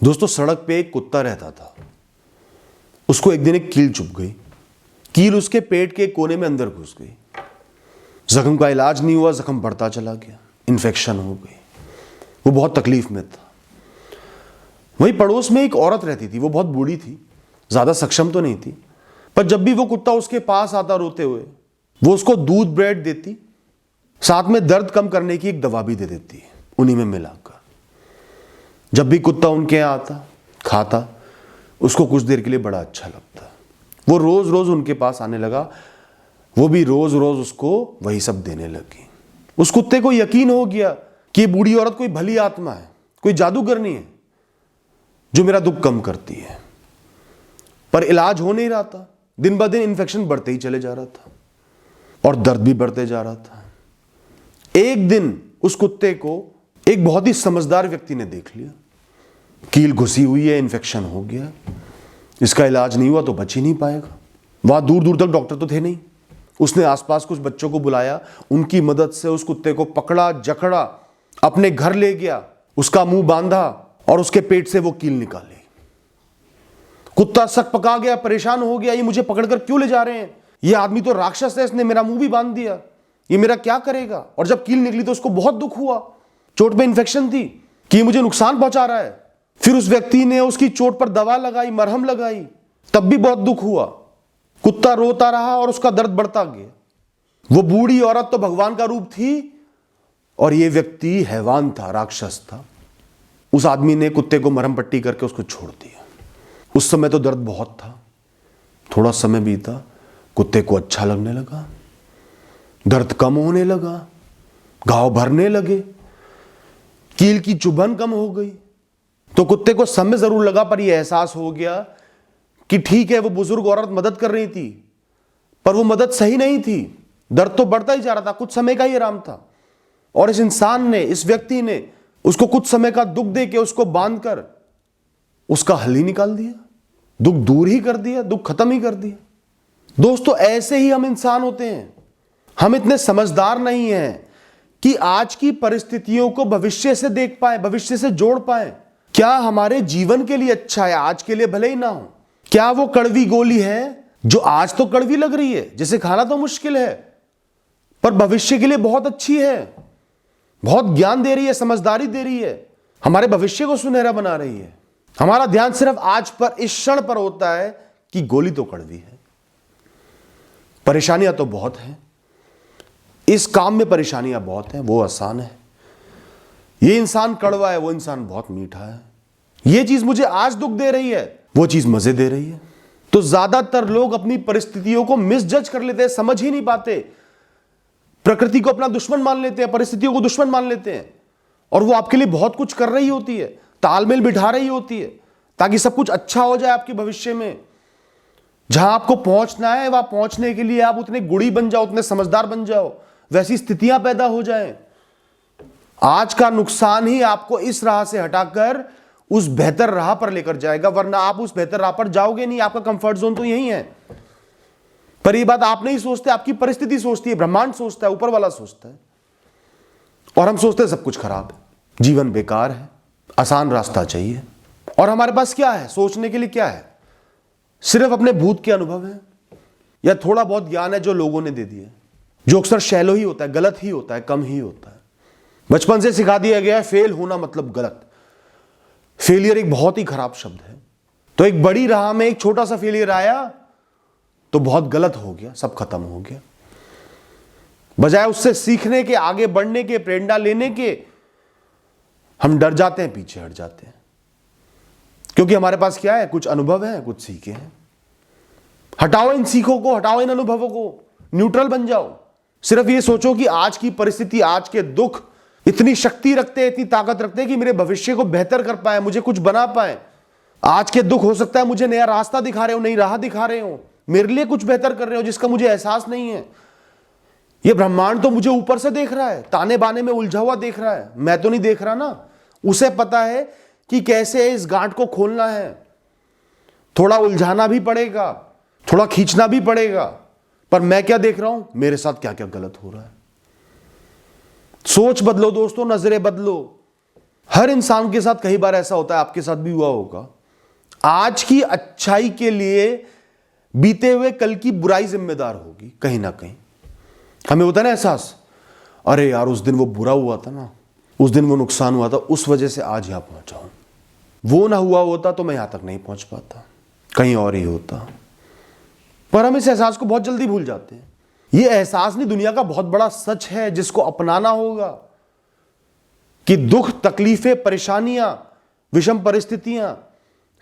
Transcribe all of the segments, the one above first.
दोस्तों, सड़क पे एक कुत्ता रहता था। उसको एक दिन एक कील चुभ गई। कील उसके पेट के कोने में अंदर घुस गई। जख्म का इलाज नहीं हुआ, जख्म बढ़ता चला गया, इन्फेक्शन हो गई। वो बहुत तकलीफ में था। वहीं पड़ोस में एक औरत रहती थी। वो बहुत बूढ़ी थी, ज्यादा सक्षम तो नहीं थी, पर जब भी वो कुत्ता उसके पास आता रोते हुए, वो उसको दूध ब्रेड देती, साथ में दर्द कम करने की एक दवा भी दे देती है उन्हीं में मिलाकर। जब भी कुत्ता उनके यहाँ आता, खाता, उसको कुछ देर के लिए बड़ा अच्छा लगता। वो रोज रोज उनके पास आने लगा। वो भी रोज रोज उसको वही सब देने लगी। उस कुत्ते को यकीन हो गया कि ये बूढ़ी औरत कोई भली आत्मा है, कोई जादूगरनी है जो मेरा दुख कम करती है। पर इलाज हो नहीं रहा था। दिन ब दिन इन्फेक्शन बढ़ते ही चले जा रहा था और दर्द भी बढ़ते जा रहा था। एक दिन उस कुत्ते को एक बहुत ही समझदार व्यक्ति ने देख लिया। कील घुसी हुई है, इन्फेक्शन हो गया, इसका इलाज नहीं हुआ तो बच ही नहीं पाएगा। वहां दूर दूर तक डॉक्टर तो थे नहीं। उसने आसपास कुछ बच्चों को बुलाया, उनकी मदद से उस कुत्ते को पकड़ा, जकड़ा, अपने घर ले गया, उसका मुंह बांधा और उसके पेट से वो कील निकाली। कुत्ता सक पका गया, परेशान हो गया, ये मुझे पकड़कर क्यों ले जा रहे हैं? ये आदमी तो राक्षस है, इसने मेरा मुंह भी बांध दिया, ये मेरा क्या करेगा? और जब कील निकली तो उसको बहुत दुख हुआ। चोट में इन्फेक्शन थी कि ये मुझे नुकसान पहुंचा रहा है। फिर उस व्यक्ति ने उसकी चोट पर दवा लगाई, मरहम लगाई, तब भी बहुत दुख हुआ। कुत्ता रोता रहा और उसका दर्द बढ़ता गया। वो बूढ़ी औरत तो भगवान का रूप थी और ये व्यक्ति हैवान था, राक्षस था। उस आदमी ने कुत्ते को मरहम पट्टी करके उसको छोड़ दिया। उस समय तो दर्द बहुत था। थोड़ा समय बीता, कुत्ते को अच्छा लगने लगा, दर्द कम होने लगा, घाव भरने लगे, कील की चुभन कम हो गई। तो कुत्ते को समय जरूर लगा, पर यह एहसास हो गया कि ठीक है, वो बुजुर्ग औरत मदद कर रही थी, पर वो मदद सही नहीं थी। दर्द तो बढ़ता ही जा रहा था, कुछ समय का ही आराम था। और इस इंसान ने, इस व्यक्ति ने उसको कुछ समय का दुख दे के उसको बांधकर उसका हल ही निकाल दिया, दुख दूर ही कर दिया, दुख खत्म ही कर दिया। दोस्तों, ऐसे ही हम इंसान होते हैं। हम इतने समझदार नहीं हैं कि आज की परिस्थितियों को भविष्य से देख पाए, भविष्य से जोड़ पाए। क्या हमारे जीवन के लिए अच्छा है, आज के लिए भले ही ना हो? क्या वो कड़वी गोली है जो आज तो कड़वी लग रही है, जिसे खाना तो मुश्किल है, पर भविष्य के लिए बहुत अच्छी है, बहुत ज्ञान दे रही है, समझदारी दे रही है, हमारे भविष्य को सुनहरा बना रही है? हमारा ध्यान सिर्फ आज पर, इस क्षण पर होता है कि गोली तो कड़वी है। परेशानियां तो बहुत हैं, इस काम में परेशानियां बहुत हैं, वो आसान है। ये इंसान कड़वा है, वो इंसान बहुत मीठा है। ये चीज मुझे आज दुख दे रही है, वो चीज मजे दे रही है। तो ज्यादातर लोग अपनी परिस्थितियों को मिसजज कर लेते हैं, समझ ही नहीं पाते। प्रकृति को अपना दुश्मन मान लेते हैं, परिस्थितियों को दुश्मन मान लेते हैं, और वो आपके लिए बहुत कुछ कर रही होती है, तालमेल बिठा रही होती है, ताकि सब कुछ अच्छा हो जाए आपके भविष्य में। जहां आपको पहुंचना है, वहां पहुंचने के लिए आप उतने गुणी बन जाओ, उतने समझदार बन जाओ, वैसी स्थितियां पैदा हो जाएं। आज का नुकसान ही आपको इस राह से हटाकर उस बेहतर राह पर लेकर जाएगा, वरना आप उस बेहतर राह पर जाओगे नहीं। आपका कंफर्ट जोन तो यही है। पर यह बात आप नहीं सोचते, आपकी परिस्थिति सोचती है, ब्रह्मांड सोचता है, ऊपर वाला सोचता है। और हम सोचते हैं सब कुछ खराब है, जीवन बेकार है, आसान रास्ता चाहिए। और हमारे पास क्या है सोचने के लिए? क्या है? सिर्फ अपने भूत के अनुभव है या थोड़ा बहुत ज्ञान है जो लोगों ने दे दिया, जो अक्सर शैलो ही होता है, गलत ही होता है, कम ही होता है। बचपन से सिखा दिया गया है फेल होना मतलब गलत। फेलियर एक बहुत ही खराब शब्द है। तो एक बड़ी राह में एक छोटा सा फेलियर आया तो बहुत गलत हो गया, सब खत्म हो गया। बजाय उससे सीखने के, आगे बढ़ने के, प्रेरणा लेने के, हम डर जाते हैं, पीछे हट जाते हैं। क्योंकि हमारे पास क्या है? कुछ अनुभव है, कुछ सीखे हैं। हटाओ इन सीखों को, हटाओ इन अनुभवों को, न्यूट्रल बन जाओ। सिर्फ ये सोचो कि आज की परिस्थिति, आज के दुख इतनी शक्ति रखते हैं, इतनी ताकत रखते हैं कि मेरे भविष्य को बेहतर कर पाए, मुझे कुछ बना पाए। आज के दुख हो सकता है मुझे नया रास्ता दिखा रहे हो, नई राह दिखा रहे हो, मेरे लिए कुछ बेहतर कर रहे हो जिसका मुझे एहसास नहीं है। ये ब्रह्मांड तो मुझे ऊपर से देख रहा है, ताने बाने में उलझा हुआ देख रहा है, मैं तो नहीं देख रहा ना। उसे पता है कि कैसे इस गांठ को खोलना है। थोड़ा उलझाना भी पड़ेगा, थोड़ा खींचना भी पड़ेगा, पर मैं क्या देख रहा हूं, मेरे साथ क्या क्या गलत हो रहा है। सोच बदलो दोस्तों, नजरें बदलो। हर इंसान के साथ कई बार ऐसा होता है, आपके साथ भी हुआ होगा, आज की अच्छाई के लिए बीते हुए कल की बुराई जिम्मेदार होगी कहीं ना कहीं। हमें होता है ना एहसास, अरे यार उस दिन वो बुरा हुआ था ना, उस दिन वो नुकसान हुआ था, उस वजह से आज यहां पहुंचा हूं। वो ना हुआ होता तो मैं यहां तक नहीं पहुंच पाता, कहीं और ही होता। पर हम इस एहसास को बहुत जल्दी भूल जाते हैं। ये एहसास नहीं, दुनिया का बहुत बड़ा सच है जिसको अपनाना होगा कि दुख, तकलीफें, परेशानियां, विषम परिस्थितियां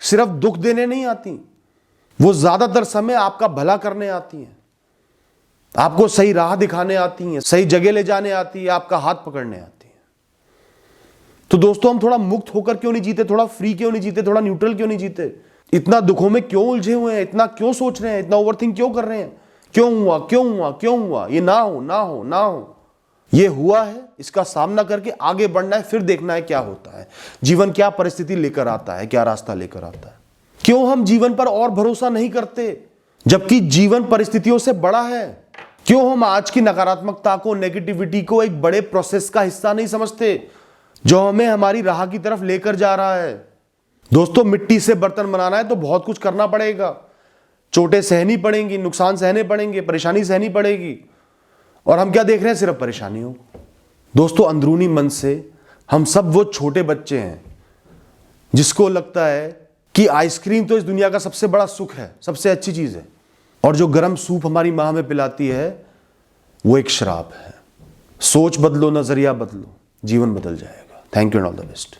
सिर्फ दुख देने नहीं आती, वो ज्यादातर समय आपका भला करने आती हैं, आपको सही राह दिखाने आती हैं, सही जगह ले जाने आती है, आपका हाथ पकड़ने आती है। तो दोस्तों, हम थोड़ा मुक्त होकर क्यों नहीं जीते, थोड़ा फ्री क्यों नहीं जीते, थोड़ा न्यूट्रल क्यों नहीं जीते? इतना दुखों में क्यों उलझे हुए हैं, इतना क्यों सोच रहे हैं, इतना ओवरथिंक क्यों कर रहे हैं? क्यों हुआ, क्यों हुआ, क्यों हुआ, ये ना हो, ना हो, ना हो। ये हुआ है, इसका सामना करके आगे बढ़ना है, फिर देखना है क्या होता है, जीवन क्या परिस्थिति लेकर आता है, क्या रास्ता लेकर आता है। क्यों हम जीवन पर और भरोसा नहीं करते जबकि जीवन परिस्थितियों से बड़ा है? क्यों हम आज की नकारात्मकता को, नेगेटिविटी को एक बड़े प्रोसेस का हिस्सा नहीं समझते जो हमें हमारी राह की तरफ लेकर जा रहा है? दोस्तों, मिट्टी से बर्तन बनाना है तो बहुत कुछ करना पड़ेगा, चोटें सहनी पड़ेंगी, नुकसान सहने पड़ेंगे, परेशानी सहनी पड़ेगी, और हम क्या देख रहे हैं? सिर्फ परेशानियों। दोस्तों, अंदरूनी मन से हम सब वो छोटे बच्चे हैं जिसको लगता है कि आइसक्रीम तो इस दुनिया का सबसे बड़ा सुख है, सबसे अच्छी चीज है, और जो गर्म सूप हमारी मां हमें पिलाती है वो एक श्राप है। सोच बदलो, नजरिया बदलो, जीवन बदल जाएगा। Thank you and all the best.